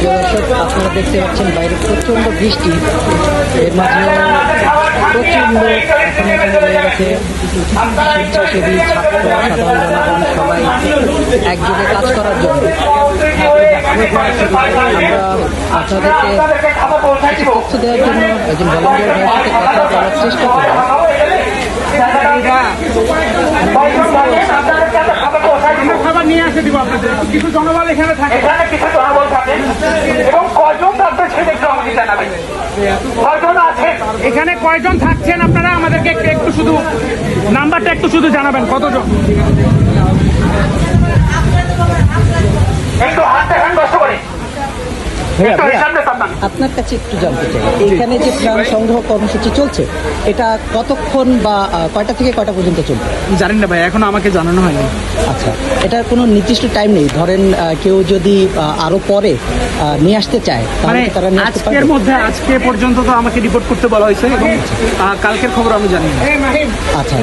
দর্শক, আপনারা দেখতে পাচ্ছেন বাইরে প্রচণ্ড বৃষ্টি, এর মাঝেও প্রচুর লোক এখন এখানে রয়ে গেছে। স্বেচ্ছাসেবী, ছাত্র, সাধারণ জনগণ সবাই একযোগে কাজ করার জন্য। আমরা আপনাদেরকে কিছু তথ্য দেওয়ার জন্য একজন ভলান্টিয়ার ভাইয়ের সাথে কথা বলার চেষ্টা করি। খাবার নিয়ে আসে দিব আপনাদের। কিছু জনবল এখানে থাকে, কিছু জনবল থাকে এবং কয়জন থাকবেন সেটা একটু আমাকে জানাবেন। কয়জন আছেন এখানে, কয়জন থাকছেন আপনারা আমাদেরকে একটু শুধু নাম্বারটা একটু শুধু জানাবেন কতজন। একটু হাত দেখান কষ্ট করে। আপনার কাছে একটু জানতে চাই, এখানে যে ত্রাণ সংগ্রহ কর্মসূচি চলছে এটা কতক্ষণ বা কয়টা থেকে কয়টা পর্যন্ত চলবে? জানেন না ভাই, এখনো আমাকে জানানো হয়নি। আচ্ছা, এটার কোনো নির্দিষ্ট টাইম নেই? ধরেন কেউ যদি আরো পরে নিয়ে আসতে চায় তাহলে মানে তারা নিয়ে আসতে পারবে? আজকের মধ্যে, আজকে পর্যন্ত তো আমাকে রিপোর্ট করতে বলা হয়েছে এবং কালকের খবর আমি জানি না। আচ্ছা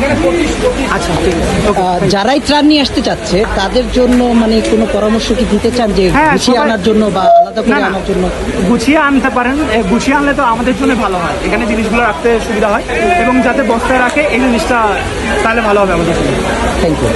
আচ্ছা, ঠিক আছে। যারাই ত্রাণ নিয়ে আসতে চাচ্ছে তাদের জন্য মানে কোনো পরামর্শ কি দিতে চান যে হ্যাঁ, গুছিয়ে সবাই- আনার জন্য বা আলাদা করে না, না। আনার জন্য? গুছিয়ে আনতে পারেন, গুছিয়ে আনলে তো আমাদের জন্য ভালো হয়, এখানে জিনিসগুলো রাখতে সুবিধা হয় এবং যাতে বস্তায় রাখে এই জিনিসটা তাহলে ভালো হবে আমাদের জন্য। Thank you.